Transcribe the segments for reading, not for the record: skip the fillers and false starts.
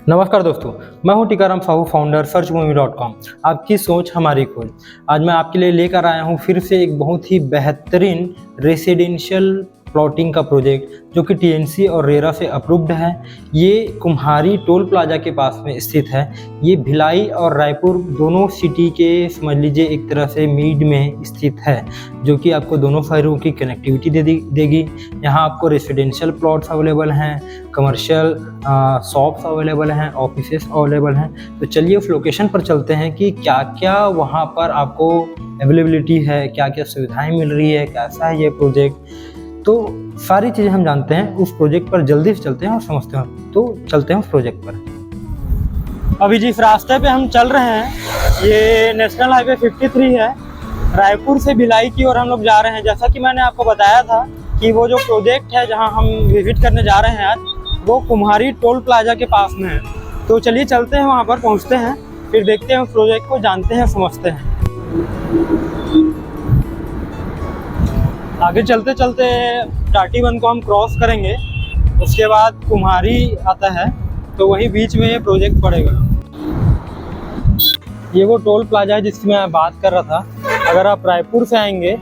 नमस्कार दोस्तों, मैं हूं टीकाराम साहू, फाउंडर सर्चभूमि.com। आपकी सोच हमारी खोज। आज मैं आपके लिए लेकर आया हूं फिर से एक बहुत ही बेहतरीन रेसिडेंशियल प्लॉटिंग का प्रोजेक्ट जो कि टीएनसी और रेरा से अप्रूव्ड है। ये कुम्हारी टोल प्लाजा के पास में स्थित है। ये भिलाई और रायपुर दोनों सिटी के समझ लीजिए एक तरह से मिड में स्थित है, जो कि आपको दोनों शहरों की कनेक्टिविटी देगी। यहाँ आपको रेसिडेंशियल प्लॉट्स अवेलेबल हैं, कमर्शियल शॉप्स अवेलेबल हैं, ऑफिसेस अवेलेबल हैं। तो चलिए उस लोकेशन पर चलते हैं कि क्या क्या वहाँ पर आपको अवेलेबिलिटी है, क्या क्या सुविधाएं मिल रही है, कैसा है ये प्रोजेक्ट। तो सारी चीज़ें हम जानते हैं। उस प्रोजेक्ट पर जल्दी से चलते हैं और समझते हैं। तो चलते हैं उस प्रोजेक्ट पर। अभी जिस रास्ते पे हम चल रहे हैं ये नेशनल हाईवे 53 है। रायपुर से भिलाई की ओर हम लोग जा रहे हैं। जैसा कि मैंने आपको बताया था कि वो जो प्रोजेक्ट है जहां हम विजिट करने जा रहे हैं आज, वो कुम्हारी टोल प्लाजा के पास में है। तो चलिए चलते हैं, वहां पर पहुंचते हैं, फिर देखते हैं उस प्रोजेक्ट को, जानते हैं, समझते हैं। आगे चलते चलते टाटीबंध को हम क्रॉस करेंगे, उसके बाद कुम्हारी आता है, तो वही बीच में ये प्रोजेक्ट पड़ेगा। ये वो टोल प्लाजा है जिसकी मैं बात कर रहा था। अगर आप रायपुर से आएंगे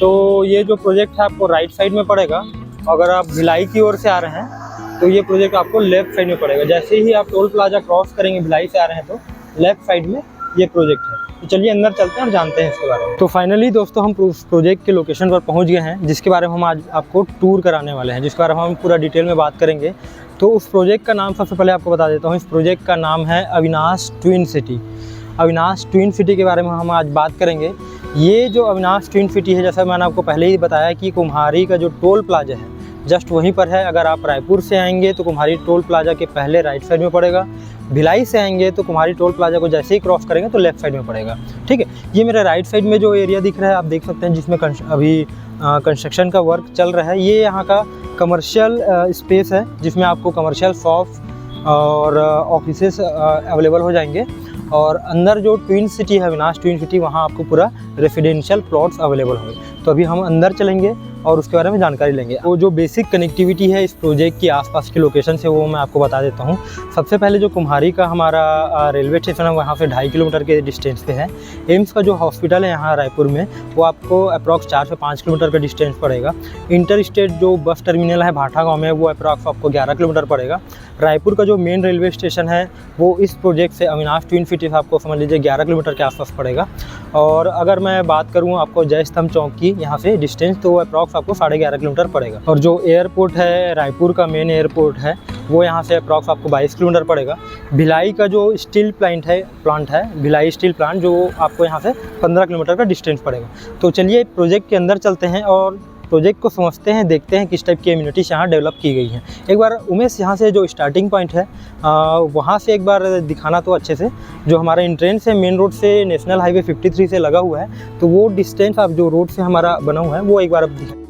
तो ये जो प्रोजेक्ट है आपको राइट साइड में पड़ेगा। अगर आप भिलाई की ओर से आ रहे हैं तो ये प्रोजेक्ट आपको लेफ्ट साइड में पड़ेगा। जैसे ही आप टोल प्लाजा क्रॉस करेंगे, भिलाई से आ रहे हैं तो लेफ्ट साइड में ये प्रोजेक्ट है। तो चलिए अंदर चलते हैं और जानते हैं इसके बारे में। तो फाइनली दोस्तों हम उस प्रोजेक्ट के लोकेशन पर पहुंच गए हैं, जिसके बारे में हम आज आपको टूर कराने वाले हैं, जिसके बारे में हम पूरा डिटेल में बात करेंगे। तो उस प्रोजेक्ट का नाम सबसे पहले आपको बता देता हूँ। इस प्रोजेक्ट का नाम है Avinash twin city. Avinash twin city के बारे में हम आज बात करेंगे। ये जो अविनाश ट्विन सिटी है, जैसा मैंने आपको पहले ही बताया कि कुम्हारी का जो टोल प्लाजा है जस्ट वहीं पर है। अगर आप रायपुर से आएंगे तो कुम्हारी टोल प्लाजा के पहले राइट साइड में पड़ेगा। भिलाई से आएंगे तो कुम्हारी टोल प्लाजा को जैसे ही क्रॉस करेंगे तो लेफ्ट साइड में पड़ेगा। ठीक है, ये मेरे राइट साइड में जो एरिया दिख रहा है आप देख सकते हैं, जिसमें अभी कंस्ट्रक्शन का वर्क चल रहा है। ये यहाँ का कमर्शियल स्पेस है, जिसमें आपको कमर्शियल शॉप्स और ऑफिसेस अवेलेबल हो जाएंगे। और अंदर जो ट्विन सिटी है, अविनाश ट्विन सिटी, वहाँ आपको पूरा रेसिडेंशियल प्लॉट्स अवेलेबल होंगे। तो अभी हम अंदर चलेंगे और उसके बारे में जानकारी लेंगे। वो जो बेसिक कनेक्टिविटी है इस प्रोजेक्ट की आसपास के लोकेशन से, वो मैं आपको बता देता हूँ। सबसे पहले जो कुम्हारी का हमारा रेलवे स्टेशन है, वहाँ से 2.5 किलोमीटर के डिस्टेंस पे है। एम्स का जो हॉस्पिटल है यहाँ रायपुर में, वो आपको अप्रॉक्स 4 से 5 किलोमीटर का डिस्टेंस पड़ेगा। इंटर स्टेट जो बस टर्मिनल है भाठा गाँव में, वो अप्रॉक्स आपको 11 किलोमीटर पड़ेगा। रायपुर का जो मेन रेलवे स्टेशन है वो इस प्रोजेक्ट से अविनाश ट्विन सिटी से आपको समझ लीजिए 11 किलोमीटर के आसपास पड़ेगा। और अगर मैं बात करूँ आपको जय स्तंभ चौक की यहाँ से डिस्टेंस, तो अप्रॉक्स आपको 11.5 किलोमीटर पड़ेगा। और जो एयरपोर्ट है, रायपुर का मेन एयरपोर्ट है, वो यहाँ से अप्रॉक्स आपको 22 किलोमीटर पड़ेगा। भिलाई का जो स्टील प्लांट है भिलाई स्टील प्लांट, जो आपको यहाँ से 15 किलोमीटर का डिस्टेंस पड़ेगा। तो चलिए प्रोजेक्ट के अंदर चलते हैं और प्रोजेक्ट को समझते हैं, देखते हैं किस टाइप की एम्यूनिटीज यहाँ डेवलप की गई हैं। एक बार उमेश यहाँ से जो स्टार्टिंग पॉइंट है वहाँ से एक बार दिखाना तो अच्छे से। जो हमारा एंट्रेंस है मेन रोड से नेशनल हाईवे 53 से लगा हुआ है, तो वो डिस्टेंस आप जो रोड से हमारा बना हुआ है वो एक बार आप दिखाएं।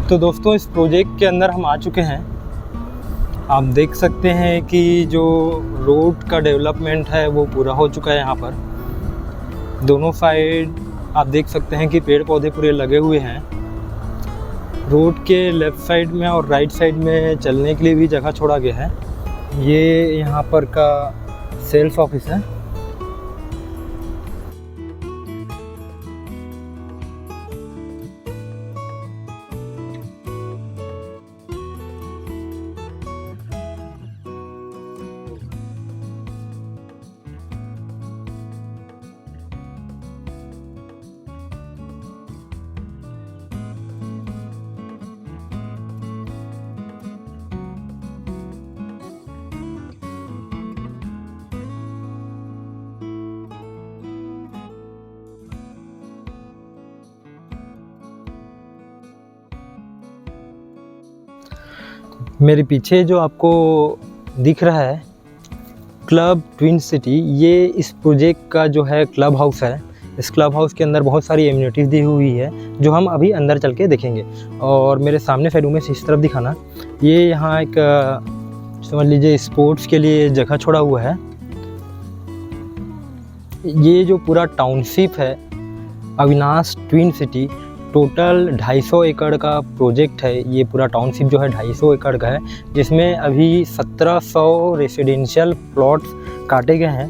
तो दोस्तों इस प्रोजेक्ट के अंदर हम आ चुके हैं। आप देख सकते हैं कि जो रोड का डेवलपमेंट है वो पूरा हो चुका है। यहाँ पर दोनों साइड आप देख सकते हैं कि पेड़ पौधे पूरे लगे हुए हैं। रोड के लेफ़्ट साइड में और राइट साइड में चलने के लिए भी जगह छोड़ा गया है। ये यहाँ पर का सेल्स ऑफिस है। मेरे पीछे जो आपको दिख रहा है क्लब ट्विन सिटी, ये इस प्रोजेक्ट का जो है क्लब हाउस है। इस क्लब हाउस के अंदर बहुत सारी एम्यूनिटीज़ दी हुई है जो हम अभी अंदर चल के देखेंगे। और मेरे सामने साइड में इस तरफ दिखाना, ये यहाँ एक समझ लीजिए स्पोर्ट्स के लिए जगह छोड़ा हुआ है। ये जो पूरा टाउनशिप है अविनाश ट्विन सिटी, टोटल 250 एकड़ का प्रोजेक्ट है। ये पूरा टाउनशिप जो है 250 एकड़ का है, जिसमें अभी 1700 रेसिडेंशियल प्लॉट्स काटे गए हैं।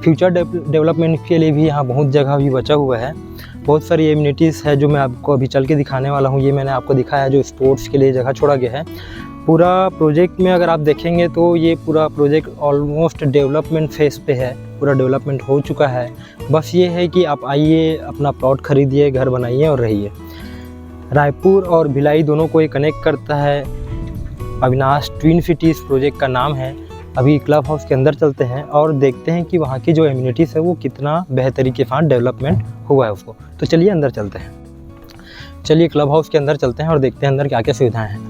फ्यूचर डेवलपमेंट के लिए भी यहाँ बहुत जगह भी बचा हुआ है। बहुत सारी एमिनिटीज़ है जो मैं आपको अभी चल के दिखाने वाला हूँ। ये मैंने आपको दिखाया है जो स्पोर्ट्स के लिए जगह छोड़ा गया है। पूरा प्रोजेक्ट में अगर आप देखेंगे तो ये पूरा प्रोजेक्ट ऑलमोस्ट डेवलपमेंट फेज़ पे है, पूरा डेवलपमेंट हो चुका है। बस ये है कि आप आइए, अपना प्लॉट खरीदिए, घर बनाइए और रहिए। रायपुर और भिलाई दोनों को ये कनेक्ट करता है। अविनाश ट्विन सिटीज़ प्रोजेक्ट का नाम है। अभी क्लब हाउस के अंदर चलते हैं और देखते हैं कि वहाँ की जो एमिनिटीज़ है वो कितना बेहतरी के साथ डेवलपमेंट हुआ है उसको। तो चलिए अंदर चलते हैं। चलिए क्लब हाउस के अंदर चलते हैं और देखते हैं अंदर क्या क्या सुविधाएँ हैं।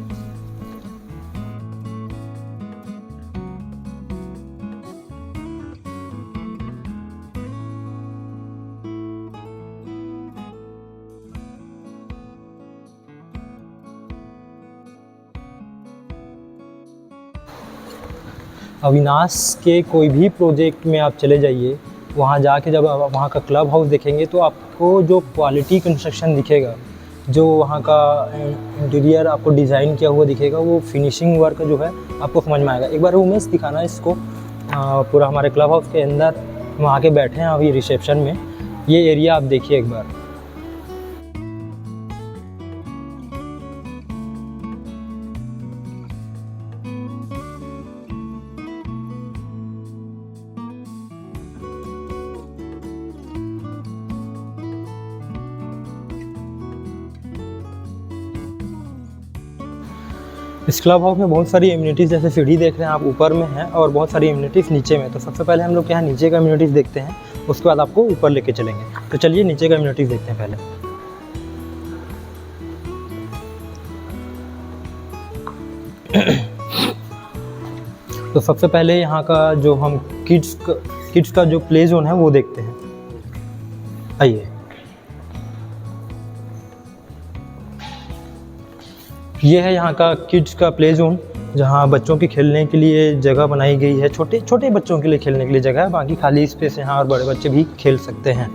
अविनाश के कोई भी प्रोजेक्ट में आप चले जाइए, वहाँ जाके जब आप वहाँ का क्लब हाउस देखेंगे तो आपको जो क्वालिटी कंस्ट्रक्शन दिखेगा, जो वहाँ का इंटीरियर आपको डिज़ाइन किया हुआ दिखेगा, वो फिनिशिंग वर्क जो है आपको समझ में आएगा। एक बार उमेश दिखाना इसको, पूरा हमारे क्लब हाउस के अंदर वहाँ के बैठे हैं अभी रिसेप्शन में। ये एरिया आप देखिए एक बार। इस क्लब हाउस में बहुत सारी एमिनिटीज़, जैसे सीढ़ी देख रहे हैं आप, ऊपर में है और बहुत सारी एमिनिटीज़ नीचे में। तो सबसे पहले हम लोग यहाँ नीचे का एमिनिटीज़ देखते हैं, उसके बाद आपको ऊपर लेके चलेंगे। तो चलिए नीचे का एमिनिटीज़ देखते हैं पहले। तो सबसे पहले यहाँ का जो हम किड्स का जो प्ले जोन है वो देखते हैं। आइए, ये है यहाँ का किड्स का प्ले जोन, जहाँ बच्चों के खेलने के लिए जगह बनाई गई है। छोटे छोटे बच्चों के लिए खेलने के लिए जगह है, बाकी खाली स्पेस है यहाँ और बड़े बच्चे भी खेल सकते हैं।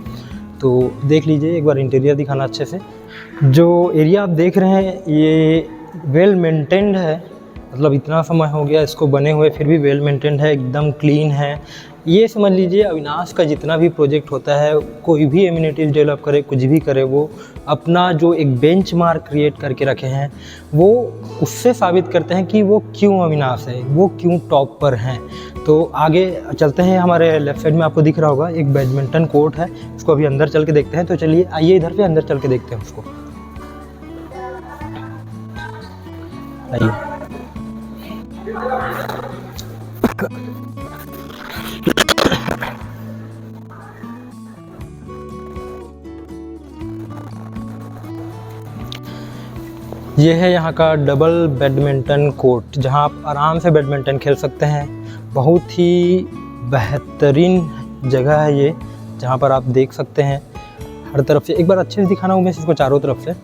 तो देख लीजिए, एक बार इंटीरियर दिखाना अच्छे से। जो एरिया आप देख रहे हैं ये वेल मेंटेन्ड है, मतलब इतना समय हो गया इसको बने हुए फिर भी वेल मेंटेन्ड है, एकदम क्लीन है। ये समझ लीजिए अविनाश का जितना भी प्रोजेक्ट होता है, कोई भी एमिनिटीज़ डेवलप करे, कुछ भी करे, वो अपना जो एक बेंचमार्क क्रिएट करके रखे हैं, वो उससे साबित करते हैं कि वो क्यों अविनाश है, वो क्यों टॉप पर हैं। तो आगे चलते हैं। हमारे लेफ्ट साइड में आपको दिख रहा होगा एक बैडमिंटन कोर्ट है, उसको अभी अंदर चल के देखते हैं। तो चलिए आइए इधर पे अंदर चल के देखते हैं उसको। आइए, ये है यहाँ का डबल बैडमिंटन कोर्ट, जहाँ आप आराम से बैडमिंटन खेल सकते हैं। बहुत ही बेहतरीन जगह है ये, जहाँ पर आप देख सकते हैं हर तरफ से। एक बार अच्छे से दिखाना उमेश इसको चारों तरफ से।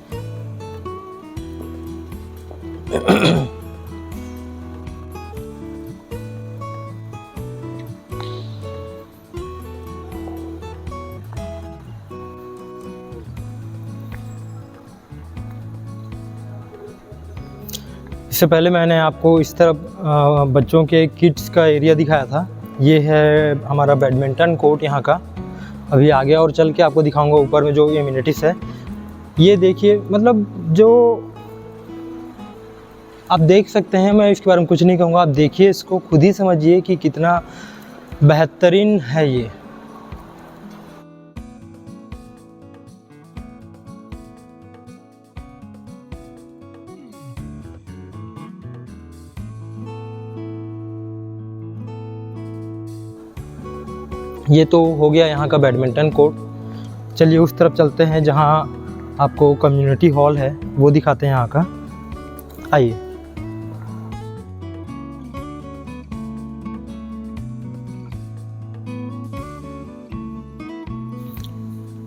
इससे पहले मैंने आपको इस तरफ बच्चों के किड्स का एरिया दिखाया था। ये है हमारा बैडमिंटन कोर्ट यहाँ का। अभी आगे और चल के आपको दिखाऊंगा ऊपर में जो एमिनिटीज़ है। ये देखिए, मतलब जो आप देख सकते हैं, मैं इसके बारे में कुछ नहीं कहूँगा, आप देखिए इसको, खुद ही समझिए कि कितना बेहतरीन है ये। ये तो हो गया यहाँ का बैडमिंटन कोर्ट। चलिए उस तरफ चलते हैं जहाँ आपको कम्युनिटी हॉल है, वो दिखाते हैं यहाँ का। आइए,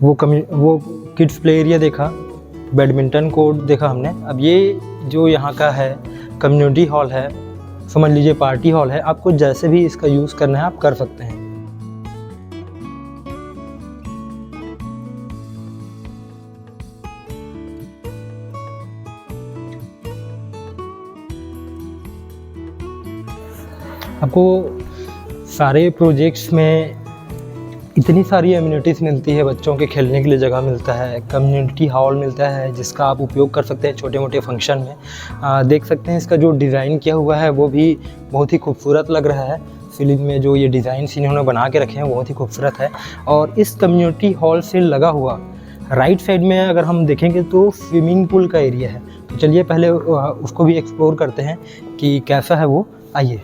वो किड्स प्ले एरिया देखा, बैडमिंटन कोर्ट देखा हमने। अब ये जो यहाँ का है कम्युनिटी हॉल है, समझ लीजिए पार्टी हॉल है। आपको जैसे भी इसका यूज़ करना है आप कर सकते हैं। आपको सारे प्रोजेक्ट्स में इतनी सारी एमिनिटीज़ मिलती है, बच्चों के खेलने के लिए जगह मिलता है, कम्युनिटी हॉल मिलता है जिसका आप उपयोग कर सकते हैं छोटे मोटे फंक्शन में। देख सकते हैं इसका जो डिज़ाइन किया हुआ है वो भी बहुत ही खूबसूरत लग रहा है। सीलिंग में जो ये डिज़ाइंस इन्होंने बना के रखे हैं बहुत ही खूबसूरत है। और इस कम्युनिटी हॉल से लगा हुआ राइट साइड में अगर हम देखेंगे तो स्विमिंग पूल का एरिया है। तो चलिए पहले उसको भी एक्सप्लोर करते हैं कि कैसा है वो। आइए।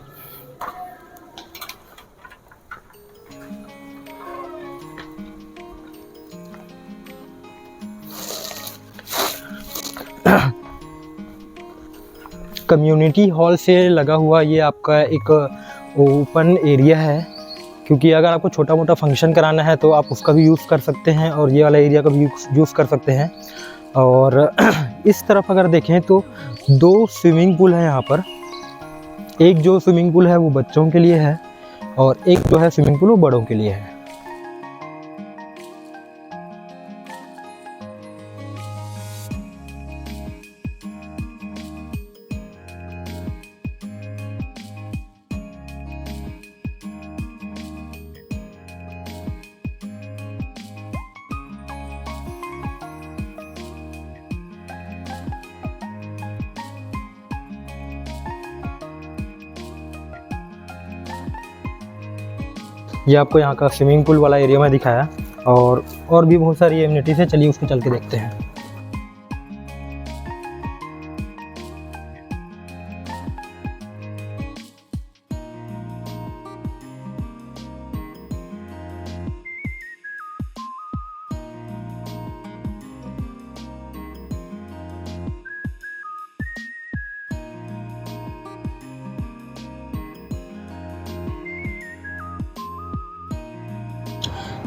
कम्युनिटी हॉल से लगा हुआ ये आपका एक ओपन एरिया है, क्योंकि अगर आपको छोटा मोटा फंक्शन कराना है तो आप उसका भी यूज़ कर सकते हैं और ये वाला एरिया का भी यूज़ कर सकते हैं। और इस तरफ अगर देखें तो 2 स्विमिंग पूल है यहाँ पर। एक जो स्विमिंग पूल है वो बच्चों के लिए है और एक जो है स्विमिंग पूल वो बड़ों के लिए है। ये आपको यहाँ का स्विमिंग पूल वाला एरिया में दिखाया और भी बहुत सारी एमिनिटीज़ है। चलिए उसको चल के देखते हैं।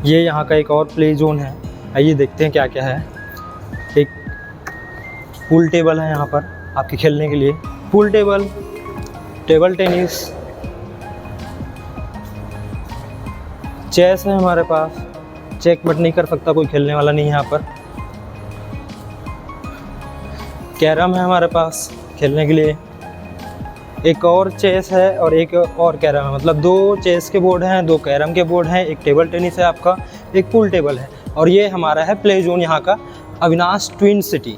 ये यहाँ का एक और प्ले जोन है। आइए देखते हैं क्या क्या है। एक पूल टेबल है यहाँ पर आपके खेलने के लिए। Pool table, table tennis, chess है हमारे पास। चेकमेट नहीं कर सकता कोई खेलने वाला नहीं है यहाँ पर। कैरम है हमारे पास खेलने के लिए। एक और चेस है और एक और कैरम है, मतलब 2 चेस के बोर्ड हैं, 2 कैरम के बोर्ड हैं, एक टेबल टेनिस है आपका, एक पूल टेबल है। और ये हमारा है प्ले जोन यहाँ का अविनाश ट्विन सिटी।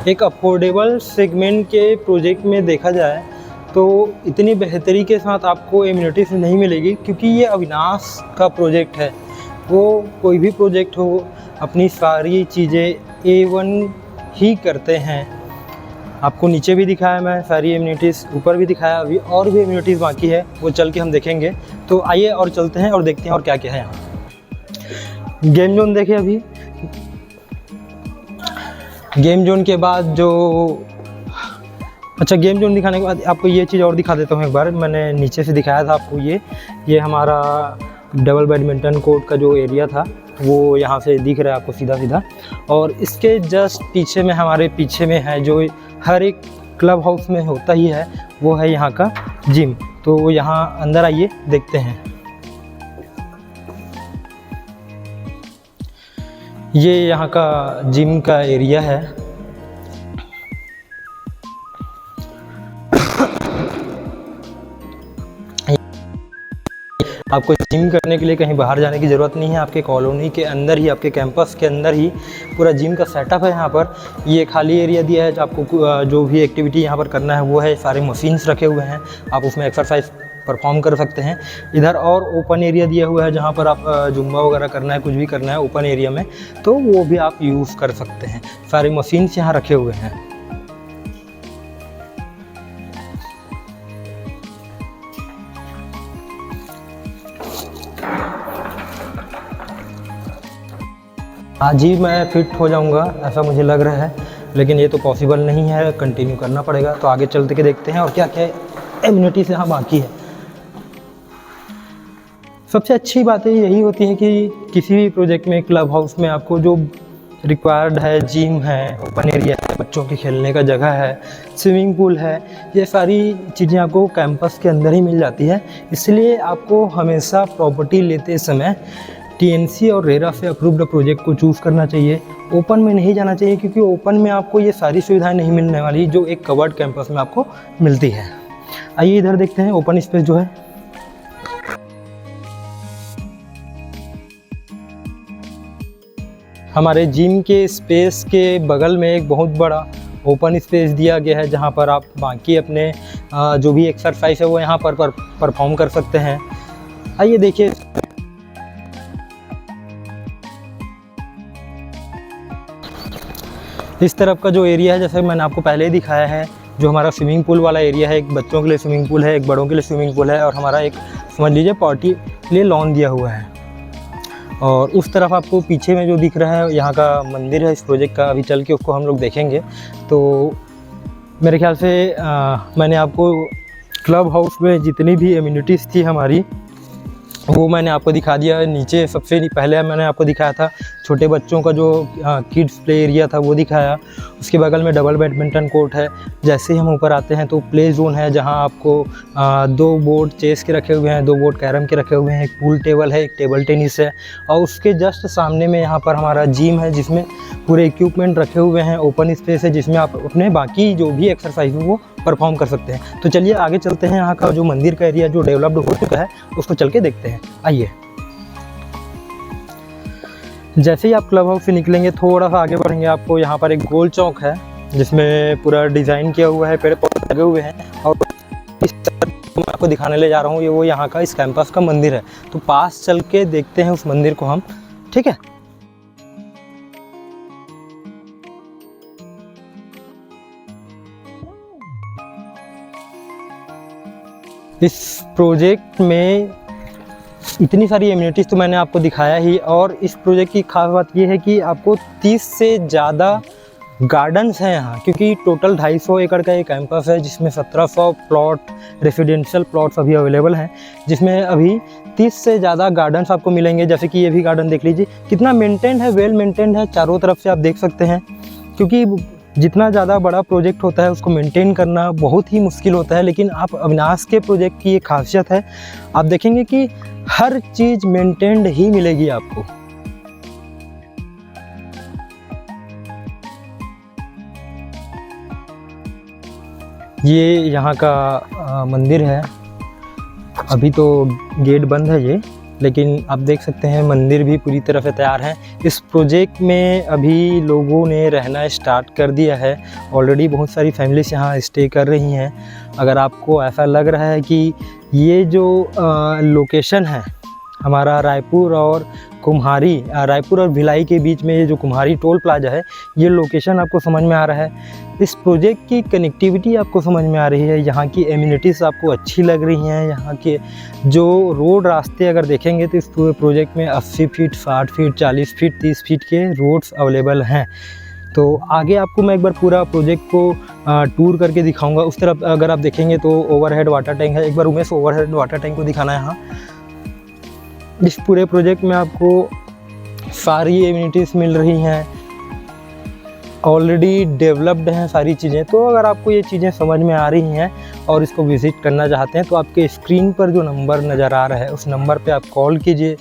एक अफोर्डेबल सेगमेंट के प्रोजेक्ट में देखा जाए तो इतनी बेहतरी के साथ आपको एमिनिटीज़ नहीं मिलेगी, क्योंकि ये अविनाश का प्रोजेक्ट है। वो कोई भी प्रोजेक्ट हो अपनी सारी चीज़ें A1 ही करते हैं। आपको नीचे भी दिखाया मैं सारी एमिनिटीज़, ऊपर भी दिखाया, अभी और भी एमिनिटीज़ बाकी है, वो चल के हम देखेंगे। तो आइए और चलते हैं और देखते हैं और क्या क्या है यहाँ। गेम जोन देखिए। अभी गेम जोन के बाद जो गेम जोन दिखाने के बाद आपको ये चीज़ और दिखा देता हूँ एक बार। मैंने नीचे से दिखाया था आपको ये हमारा डबल बैडमिंटन कोर्ट का जो एरिया था वो यहाँ से दिख रहा है आपको सीधा सीधा। और इसके जस्ट पीछे में, हमारे पीछे में है जो हर एक क्लब हाउस में होता ही है, वो है यहाँ का जिम। तो यहाँ अंदर आइए देखते हैं। ये यहाँ का जिम का एरिया है। आपको जिम करने के लिए कहीं बाहर जाने की ज़रूरत नहीं है। आपके कॉलोनी के अंदर ही, आपके कैंपस के अंदर ही पूरा जिम का सेटअप है यहाँ पर। ये खाली एरिया दिया है, आपको जो भी एक्टिविटी यहाँ पर करना है वो है। सारे मशीन्स रखे हुए हैं, आप उसमें एक्सरसाइज परफॉर्म कर सकते हैं। इधर और ओपन एरिया दिया हुआ है जहाँ पर आप जुम्बा वगैरह करना है, कुछ भी करना है ओपन एरिया में, तो वो भी आप यूज़ कर सकते हैं। सारे मशीन्स यहाँ रखे हुए हैं। आज ही मैं फिट हो जाऊंगा ऐसा मुझे लग रहा है, लेकिन ये तो पॉसिबल नहीं है, कंटिन्यू करना पड़ेगा। तो आगे चलते के देखते हैं और क्या क्या एमिनिटीज़ यहाँ बाकी है। सबसे अच्छी बातें यही होती है कि किसी भी प्रोजेक्ट में, क्लब हाउस में आपको जो रिक्वायर्ड है, जिम है, ओपन एरिया है, बच्चों के खेलने का जगह है, स्विमिंग पूल है, ये सारी चीज़ें आपको कैंपस के अंदर ही मिल जाती है। इसलिए आपको हमेशा प्रॉपर्टी लेते समय TNC और रेरा से अप्रूव्ड प्रोजेक्ट को चूज़ करना चाहिए। ओपन में नहीं जाना चाहिए, क्योंकि ओपन में आपको ये सारी सुविधाएं नहीं मिलने वाली जो एक कवर्ड कैंपस में आपको मिलती है। आइए इधर देखते हैं ओपन स्पेस जो है। हमारे जिम के स्पेस के बगल में एक बहुत बड़ा ओपन स्पेस दिया गया है, जहाँ पर आप बाकी अपने जो भी एक्सरसाइज है वो यहाँ पर परफॉर्म कर सकते हैं। आइए देखिए। इस तरफ का जो एरिया है, जैसे मैंने आपको पहले ही दिखाया है, जो हमारा स्विमिंग पूल वाला एरिया है, एक बच्चों के लिए स्विमिंग पूल है, एक बड़ों के लिए स्विमिंग पूल है, और हमारा एक समझ लीजिए पार्टी के लिए लॉन दिया हुआ है। और उस तरफ आपको पीछे में जो दिख रहा है यहाँ का मंदिर है इस प्रोजेक्ट का। अभी चल के उसको हम लोग देखेंगे। तो मेरे ख्याल से मैंने आपको क्लब हाउस में जितनी भी एम्यूनिटीज़ थी हमारी, वो मैंने आपको दिखा दिया। नीचे सबसे पहले मैंने आपको दिखाया था छोटे बच्चों का जो किड्स प्ले एरिया था, वो दिखाया। उसके बगल में डबल बैडमिंटन कोर्ट है। जैसे ही हम ऊपर आते हैं तो प्ले जोन है, जहां आपको 2 बोर्ड चेस के रखे हुए हैं, 2 बोर्ड कैरम के रखे हुए हैं, एक पूल टेबल है, एक टेबल टेनिस है। और उसके जस्ट सामने में यहाँ पर हमारा जिम है, जिसमें पूरे इक्विपमेंट रखे हुए हैं। ओपन स्पेस है, जिसमें आप अपने बाकी जो भी एक्सरसाइज है वो परफॉर्म कर सकते हैं। तो चलिए आगे चलते हैं। यहाँ का जो मंदिर का एरिया जो डेवलप्ड हो चुका है उसको चल के देखते हैं। आइए। जैसे ही आप क्लब हाउस से निकलेंगे, थोड़ा सा आगे बढ़ेंगे, आपको यहाँ पर एक गोल चौक है जिसमें पूरा डिज़ाइन किया हुआ है, पेड़ पौधे लगे हुए हैं। और इस तरह मैं आपको दिखाने ले जा रहा हूँ, ये वो यहाँ का इस कैंपस का मंदिर है। तो पास चल के देखते हैं उस मंदिर को हम, ठीक है। इस प्रोजेक्ट में इतनी सारी एम्यूनिटीज़ तो मैंने आपको दिखाया ही। और इस प्रोजेक्ट की खास बात ये है कि आपको 30 से ज़्यादा गार्डन्स हैं यहाँ, क्योंकि टोटल 250 एकड़ का ये कैंपस है, जिसमें 1700 प्लॉट रेसिडेंशियल प्लॉट्स अभी अवेलेबल हैं, जिसमें अभी 30 से ज़्यादा गार्डन्स आपको मिलेंगे। जैसे कि ये भी गार्डन देख लीजिए, कितना मेंटेन्ड है, वेल मेंटेन्ड है, चारों तरफ से आप देख सकते हैं। क्योंकि जितना ज़्यादा बड़ा प्रोजेक्ट होता है उसको मेंटेन करना बहुत ही मुश्किल होता है, लेकिन आप अविनाश के प्रोजेक्ट की ये खासियत है, आप देखेंगे कि हर चीज़ मेंटेन्ड ही मिलेगी आपको। ये यहाँ का मंदिर है। अभी तो गेट बंद है ये, लेकिन आप देख सकते हैं मंदिर भी पूरी तरह से तैयार है। इस प्रोजेक्ट में अभी लोगों ने रहना स्टार्ट कर दिया है। ऑलरेडी बहुत सारी फैमिलीज यहाँ स्टे कर रही हैं। अगर आपको ऐसा लग रहा है कि ये जो लोकेशन है हमारा रायपुर और कुम्हारी, रायपुर और भिलाई के बीच में ये जो कुम्हारी टोल प्लाजा है, ये लोकेशन आपको समझ में आ रहा है। इस प्रोजेक्ट की कनेक्टिविटी आपको समझ में आ रही है, यहाँ की एम्यूनिटीज़ आपको अच्छी लग रही हैं। यहाँ के जो रोड रास्ते अगर देखेंगे तो इस पूरे प्रोजेक्ट में 80 फीट, 60 फीट, 40 फीट, 30 फीट के रोड्स अवेलेबल हैं। तो आगे आपको मैं एक बार पूरा प्रोजेक्ट को टूर करके दिखाऊंगा। उस तरफ अगर आप देखेंगे तो ओवरहेड वाटर टैंक है। एक बार उमेश ओवरहेड वाटर टैंक को दिखाना है। यहाँ इस पूरे प्रोजेक्ट में आपको सारी एम्यूनिटीज़ मिल रही हैं, ऑलरेडी डेवलप्ड हैं सारी चीज़ें। तो अगर आपको ये चीज़ें समझ में आ रही हैं और इसको विज़िट करना चाहते हैं तो आपके स्क्रीन पर जो नंबर नज़र आ रहा है उस नंबर पे आप कॉल कीजिए,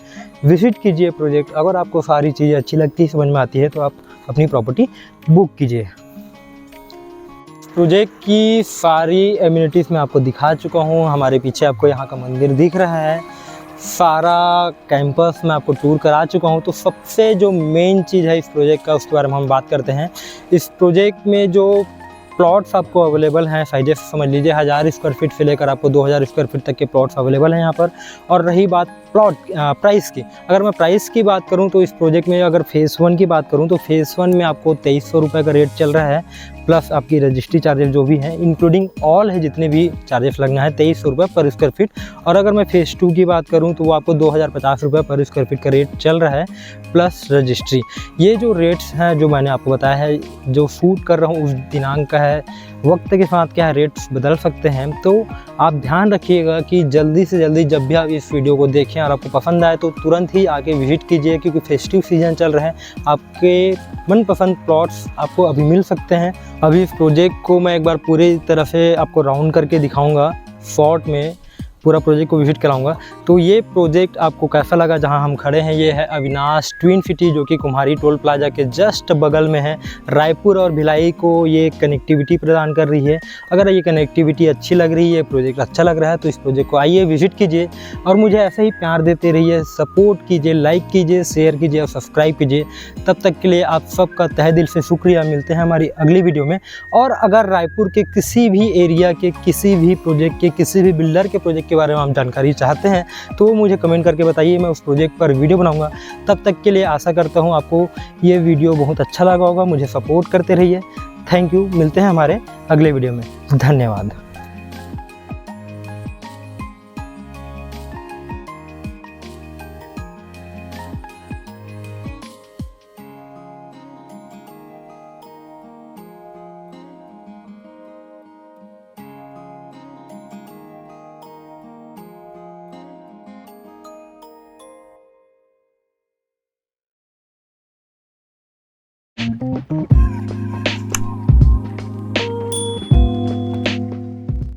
विज़िट कीजिए प्रोजेक्ट। अगर आपको सारी चीज़ें अच्छी लगती है, समझ में आती है, तो आप अपनी प्रॉपर्टी बुक कीजिए। प्रोजेक्ट की सारी एम्यूनिटीज़ मैं आपको दिखा चुका हूँ। हमारे पीछे आपको यहाँ का मंदिर दिख रहा है, सारा कैंपस मैं आपको टूर करा चुका हूँ। तो सबसे जो मेन चीज़ है इस प्रोजेक्ट का, उसके बारे में हम बात करते हैं। इस प्रोजेक्ट में जो प्लॉट्स आपको अवेलेबल हैं, साइजेस समझ लीजिए 1000 स्क्वायर फीट से लेकर आपको 2000 स्क्वायर फीट तक के प्लॉट्स अवेलेबल हैं यहाँ पर। और रही बात प्लॉट प्राइस की, अगर मैं प्राइस की बात करूँ तो इस प्रोजेक्ट में अगर फेज़ 1 की बात करूँ तो फेज़ 1 में आपको 2300 रुपये का रेट चल रहा है, प्लस आपकी रजिस्ट्री चार्जेस जो भी हैं इंक्लूडिंग ऑल है, जितने भी चार्जेस लगना है 2300 रुपये पर स्क्वायर फीट। और अगर मैं फेज़ 2 की बात करूँ तो वो आपको 2050 रुपये पर स्क्वायर फीट का रेट चल रहा है, प्लस रजिस्ट्री। ये जो रेट्स हैं जो मैंने आपको बताया है, जो शूट कर रहा हूँ उस दिनांक का है वक्त के साथ क्या है रेट्स बदल सकते हैं। तो आप ध्यान रखिएगा कि जल्दी से जल्दी जब भी आप इस वीडियो को देखें और आपको पसंद आए तो तुरंत ही आके विजिट कीजिए, क्योंकि फेस्टिव सीजन चल रहा है। आपके मनपसंद प्लॉट्स आपको अभी मिल सकते हैं। अभी इस प्रोजेक्ट को मैं एक बार पूरी तरह से आपको राउंड करके दिखाऊंगा, शॉर्ट में पूरा प्रोजेक्ट को विजिट कराऊंगा। तो ये प्रोजेक्ट आपको कैसा लगा जहां हम खड़े हैं, ये है अविनाश ट्विन सिटी, जो कि कुम्हारी टोल प्लाजा के जस्ट बगल में है। रायपुर और भिलाई को ये कनेक्टिविटी प्रदान कर रही है। अगर ये कनेक्टिविटी अच्छी लग रही है, प्रोजेक्ट अच्छा लग रहा है, तो इस प्रोजेक्ट को आइए विजिट कीजिए और मुझे ऐसे ही प्यार देते रहिए, सपोर्ट कीजिए, लाइक कीजिए, शेयर कीजिए और सब्सक्राइब कीजिए। तब तक के लिए आप सबका तहे दिल से शुक्रिया। मिलते हैं हमारी अगली वीडियो में। और अगर रायपुर के किसी भी एरिया के किसी भी प्रोजेक्ट के किसी भी बिल्डर के प्रोजेक्ट के बारे में आप जानकारी चाहते हैं तो मुझे कमेंट करके बताइए, मैं उस प्रोजेक्ट पर वीडियो बनाऊंगा। तब तक के लिए आशा करता हूं आपको ये वीडियो बहुत अच्छा लगा होगा। मुझे सपोर्ट करते रहिए। Thank you. मिलते हैं हमारे अगले वीडियो में। धन्यवाद।